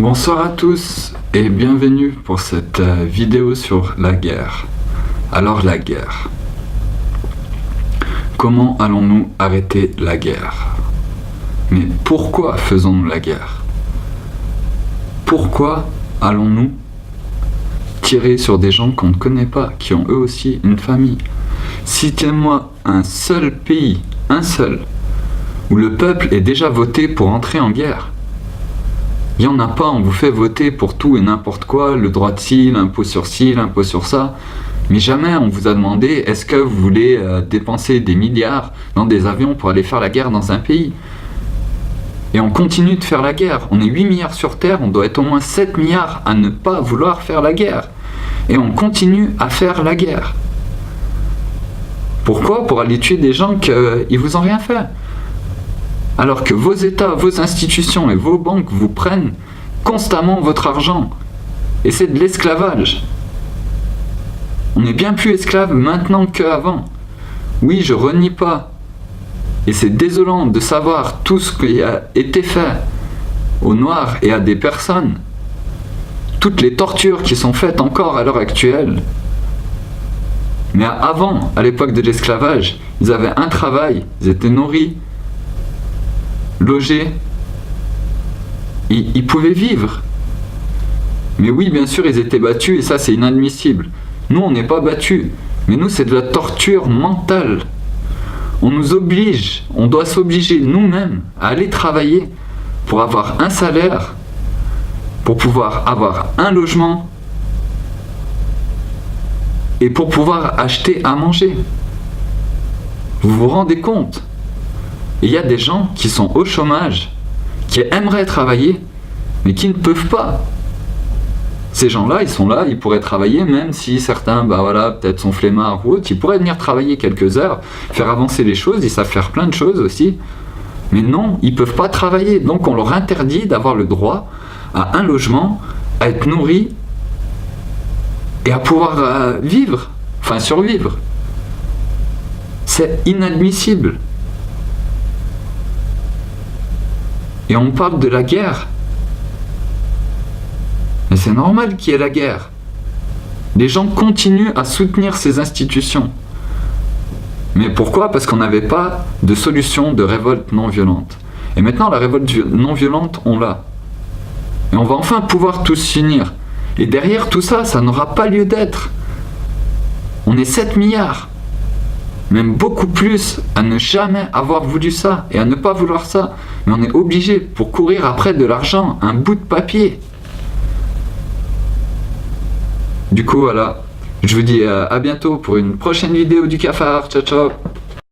Bonsoir à tous et bienvenue pour cette vidéo sur la guerre. Alors la guerre. Comment allons-nous arrêter la guerre? Mais pourquoi faisons-nous la guerre? Pourquoi allons-nous tirer sur des gens qu'on ne connaît pas, qui ont eux aussi une famille? Citez-moi un seul pays, un seul, où le peuple est déjà voté pour entrer en guerre. Il n'y en a pas, on vous fait voter pour tout et n'importe quoi, le droit de ci, l'impôt sur ci, l'impôt sur ça, mais jamais on vous a demandé est-ce que vous voulez dépenser des milliards dans des avions pour aller faire la guerre dans un pays. Et on continue de faire la guerre, on est 8 milliards sur Terre, on doit être au moins 7 milliards à ne pas vouloir faire la guerre. Et on continue à faire la guerre. Pourquoi? Pour aller tuer des gens qui vous ont rien fait. Alors que vos États, vos institutions et vos banques vous prennent constamment votre argent. Et c'est de l'esclavage. On est bien plus esclaves maintenant qu'avant. Oui, je renie pas. Et c'est désolant de savoir tout ce qui a été fait aux Noirs et à des personnes. Toutes les tortures qui sont faites encore à l'heure actuelle. Mais avant, à l'époque de l'esclavage, ils avaient un travail, ils étaient nourris, logés, ils pouvaient vivre. Mais oui, bien sûr, ils étaient battus et ça, c'est inadmissible. Nous, on n'est pas battus, mais nous, c'est de la torture mentale. On nous oblige, on doit s'obliger nous-mêmes à aller travailler pour avoir un salaire, pour pouvoir avoir un logement et pour pouvoir acheter à manger. Vous vous rendez compte? Et il y a des gens qui sont au chômage, qui aimeraient travailler, mais qui ne peuvent pas. Ces gens-là, ils sont là, ils pourraient travailler, même si certains, peut-être sont flemmards ou autres, ils pourraient venir travailler quelques heures, faire avancer les choses, ils savent faire plein de choses aussi. Mais non, ils ne peuvent pas travailler, donc on leur interdit d'avoir le droit à un logement, à être nourris et à pouvoir vivre, enfin survivre. C'est inadmissible. Et on parle de la guerre. Mais c'est normal qu'il y ait la guerre. Les gens continuent à soutenir ces institutions. Mais pourquoi? Parce qu'on n'avait pas de solution de révolte non violente. Et maintenant, la révolte non violente, on l'a. Et on va enfin pouvoir tous s'unir. Et derrière tout ça, ça n'aura pas lieu d'être. On est 7 milliards. Même beaucoup plus à ne jamais avoir voulu ça et à ne pas vouloir ça. Mais on est obligé pour courir après de l'argent, un bout de papier. Du coup, voilà. Je vous dis à bientôt pour une prochaine vidéo du Cafard. Ciao, ciao.